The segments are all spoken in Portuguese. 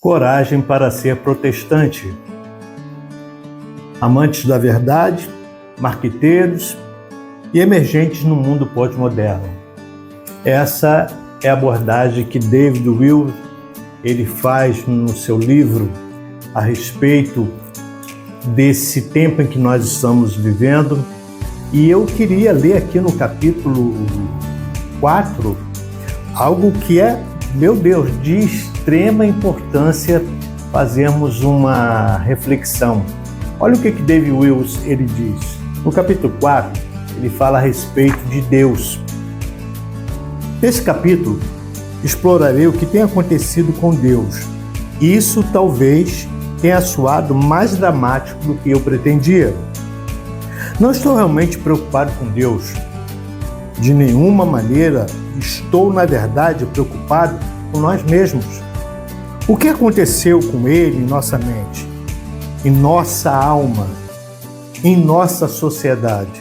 Coragem para ser protestante. Amantes da verdade, marqueteiros e emergentes no mundo pós-moderno. Essa é a abordagem que David Will ele faz no seu livro a respeito desse tempo em que nós estamos vivendo. E eu queria ler aqui no capítulo 4 algo que é, meu Deus, de extrema importância fazermos uma reflexão. Olha o que David Wills ele diz. No capítulo 4, ele fala a respeito de Deus. Nesse capítulo, explorarei o que tem acontecido com Deus. Isso talvez tenha soado mais dramático do que eu pretendia. Não estou realmente preocupado com Deus. De nenhuma maneira estou, na verdade, preocupado com nós mesmos. O que aconteceu com Ele em nossa mente, em nossa alma, em nossa sociedade?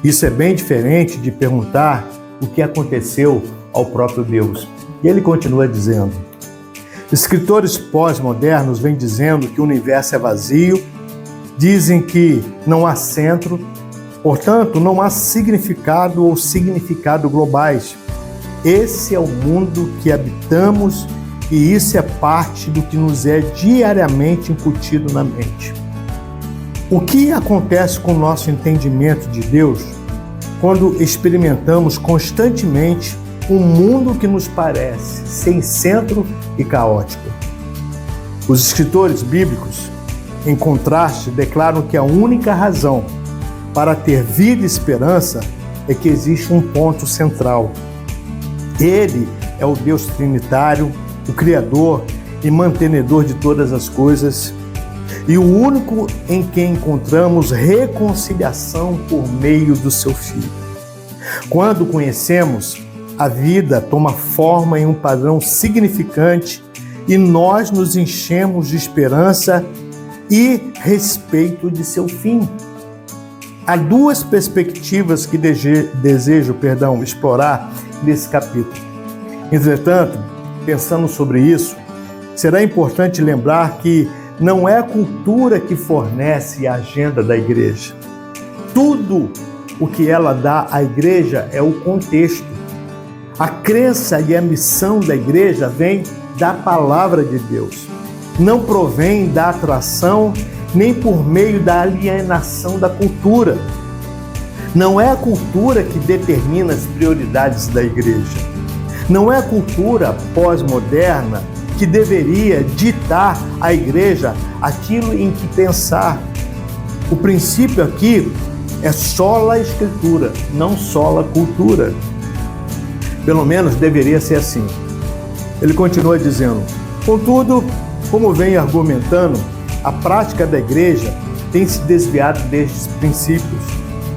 Isso é bem diferente de perguntar o que aconteceu ao próprio Deus. E ele continua dizendo: escritores pós-modernos vêm dizendo que o universo é vazio, dizem que não há centro, portanto, não há significado ou significado globais. Esse é o mundo que habitamos e isso é parte do que nos é diariamente incutido na mente. O que acontece com o nosso entendimento de Deus quando experimentamos constantemente um mundo que nos parece sem centro e caótico? Os escritores bíblicos, em contraste, declaram que a única razão para ter vida e esperança é que existe um ponto central. Ele é o Deus trinitário, o Criador e mantenedor de todas as coisas, e o único em quem encontramos reconciliação por meio do seu Filho. Quando o conhecemos, a vida toma forma em um padrão significante e nós nos enchemos de esperança e respeito de seu fim. Há duas perspectivas que desejo explorar nesse capítulo. Entretanto, pensando sobre isso, será importante lembrar que não é a cultura que fornece a agenda da igreja. Tudo o que ela dá à igreja é o contexto. A crença e a missão da igreja vem da palavra de Deus. Não provém da atração nem por meio da alienação da cultura. Não é a cultura que determina as prioridades da igreja. Não é a cultura pós-moderna que deveria ditar à igreja aquilo em que pensar. O princípio aqui é sola escritura, não sola cultura. Pelo menos deveria ser assim. Ele continua dizendo: contudo, como venho argumentando, a prática da igreja tem se desviado destes princípios.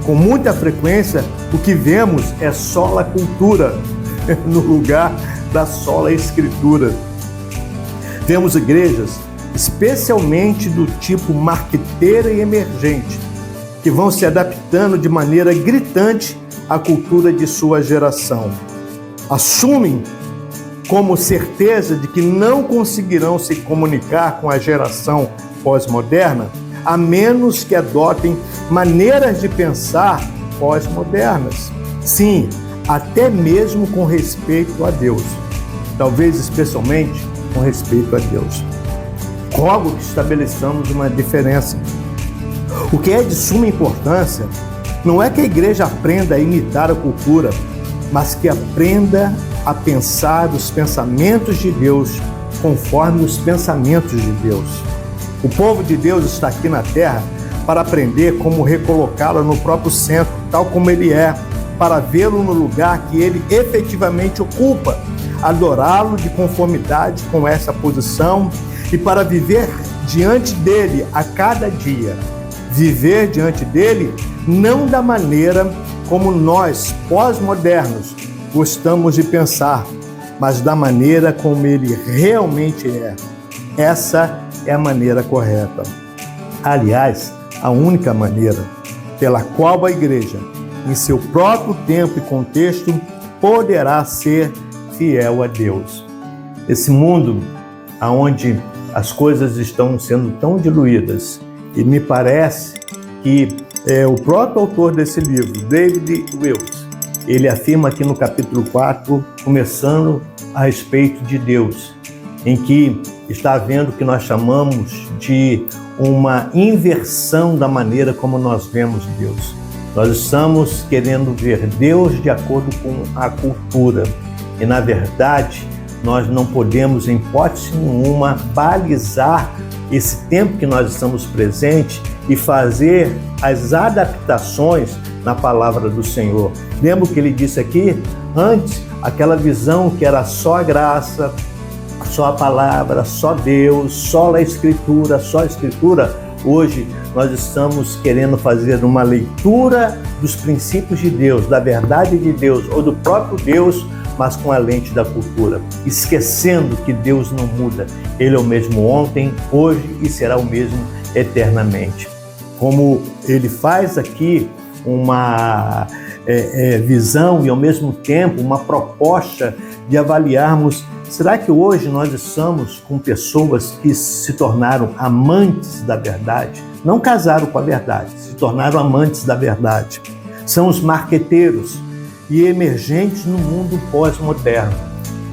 Com muita frequência, o que vemos é sola cultura, no lugar da sola escritura. Vemos igrejas, especialmente do tipo marqueteira e emergente, que vão se adaptando de maneira gritante à cultura de sua geração. Assumem como certeza de que não conseguirão se comunicar com a geração pós-moderna, a menos que adotem maneiras de pensar pós-modernas. Sim, até mesmo com respeito a Deus. Talvez especialmente com respeito a Deus. Rogo que estabeleçamos uma diferença. O que é de suma importância não é que a igreja aprenda a imitar a cultura, mas que aprenda a pensar os pensamentos de Deus conforme os pensamentos de Deus. O povo de Deus está aqui na terra para aprender como recolocá-lo no próprio centro, tal como ele é, para vê-lo no lugar que ele efetivamente ocupa, adorá-lo de conformidade com essa posição e para viver diante dele a cada dia. Viver diante dele não da maneira como nós, pós-modernos, gostamos de pensar, mas da maneira como ele realmente é. Essa é a maneira correta. Aliás, a única maneira pela qual a igreja, em seu próprio tempo e contexto, poderá ser fiel a Deus. Esse mundo onde as coisas estão sendo tão diluídas. E me parece que o próprio autor desse livro, David Wills, ele afirma aqui no capítulo 4, começando a respeito de Deus, em que está havendo o que nós chamamos de uma inversão da maneira como nós vemos Deus. Nós estamos querendo ver Deus de acordo com a cultura. E, na verdade, nós não podemos, em hipótese nenhuma, balizar esse tempo que nós estamos presentes e fazer as adaptações na palavra do Senhor. Lembra o que ele disse aqui? Antes, aquela visão que era só a graça, só a palavra, só Deus, só a Escritura, só a Escritura. Hoje nós estamos querendo fazer uma leitura dos princípios de Deus, da verdade de Deus ou do próprio Deus, mas com a lente da cultura, esquecendo que Deus não muda. Ele é o mesmo ontem, hoje e será o mesmo eternamente. Como ele faz aqui uma visão e ao mesmo tempo uma proposta de avaliarmos: será que hoje nós estamos com pessoas que se tornaram amantes da verdade? Não casaram com a verdade, se tornaram amantes da verdade. São os marqueteiros e emergentes no mundo pós-moderno.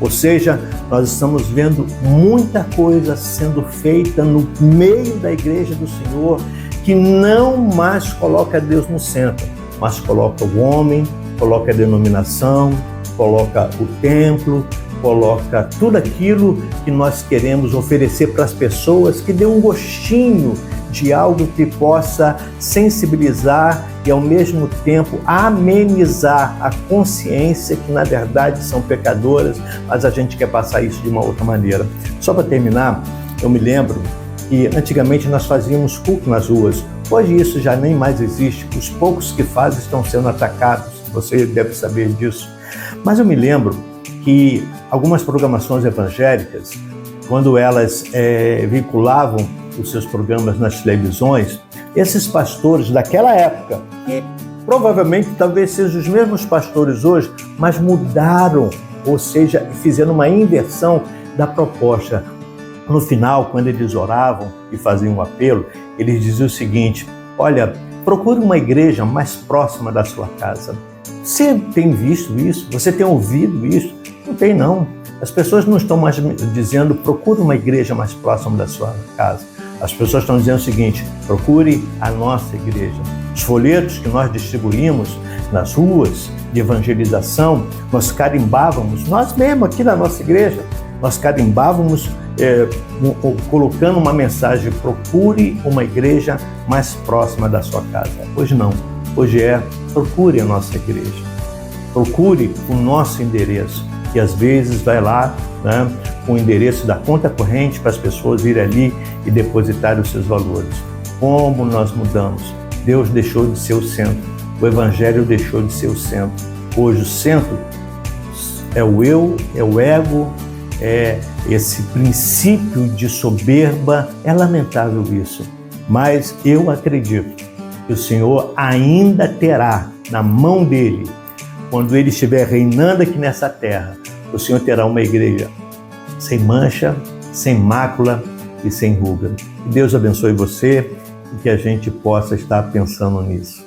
Ou seja, nós estamos vendo muita coisa sendo feita no meio da igreja do Senhor que não mais coloca Deus no centro, mas coloca o homem, coloca a denominação, coloca o templo, coloca tudo aquilo que nós queremos oferecer para as pessoas, que dê um gostinho de algo que possa sensibilizar e ao mesmo tempo amenizar a consciência que na verdade são pecadoras, mas a gente quer passar isso de uma outra maneira. Só para terminar, eu me lembro que antigamente nós fazíamos culto nas ruas. Hoje isso já nem mais existe. Os poucos que fazem estão sendo atacados. Você deve saber disso. Mas eu me lembro que algumas programações evangélicas, quando elas vinculavam os seus programas nas televisões, esses pastores daquela época, que provavelmente talvez sejam os mesmos pastores hoje, mas mudaram, ou seja, fizeram uma inversão da proposta. No final, quando eles oravam e faziam um apelo, eles diziam o seguinte: olha, procure uma igreja mais próxima da sua casa. Você tem visto isso? Você tem ouvido isso? Não tem, não. As pessoas não estão mais dizendo procure uma igreja mais próxima da sua casa. As pessoas estão dizendo o seguinte: procure a nossa igreja. Os folhetos que nós distribuímos nas ruas de evangelização, nós carimbávamos, nós mesmos aqui na nossa igreja, nós carimbávamos colocando uma mensagem: procure uma igreja mais próxima da sua casa. Hoje não. Hoje procure a nossa igreja. Procure o nosso endereço. E às vezes vai lá, né, com o endereço da conta corrente para as pessoas irem ali e depositarem os seus valores. Como nós mudamos? Deus deixou de ser o centro. O Evangelho deixou de ser o centro. Hoje o centro é o eu, é o ego, é esse princípio de soberba. É lamentável isso. Mas eu acredito que o Senhor ainda terá na mão dele, quando ele estiver reinando aqui nessa terra, o Senhor terá uma igreja sem mancha, sem mácula e sem ruga. Que Deus abençoe você e que a gente possa estar pensando nisso.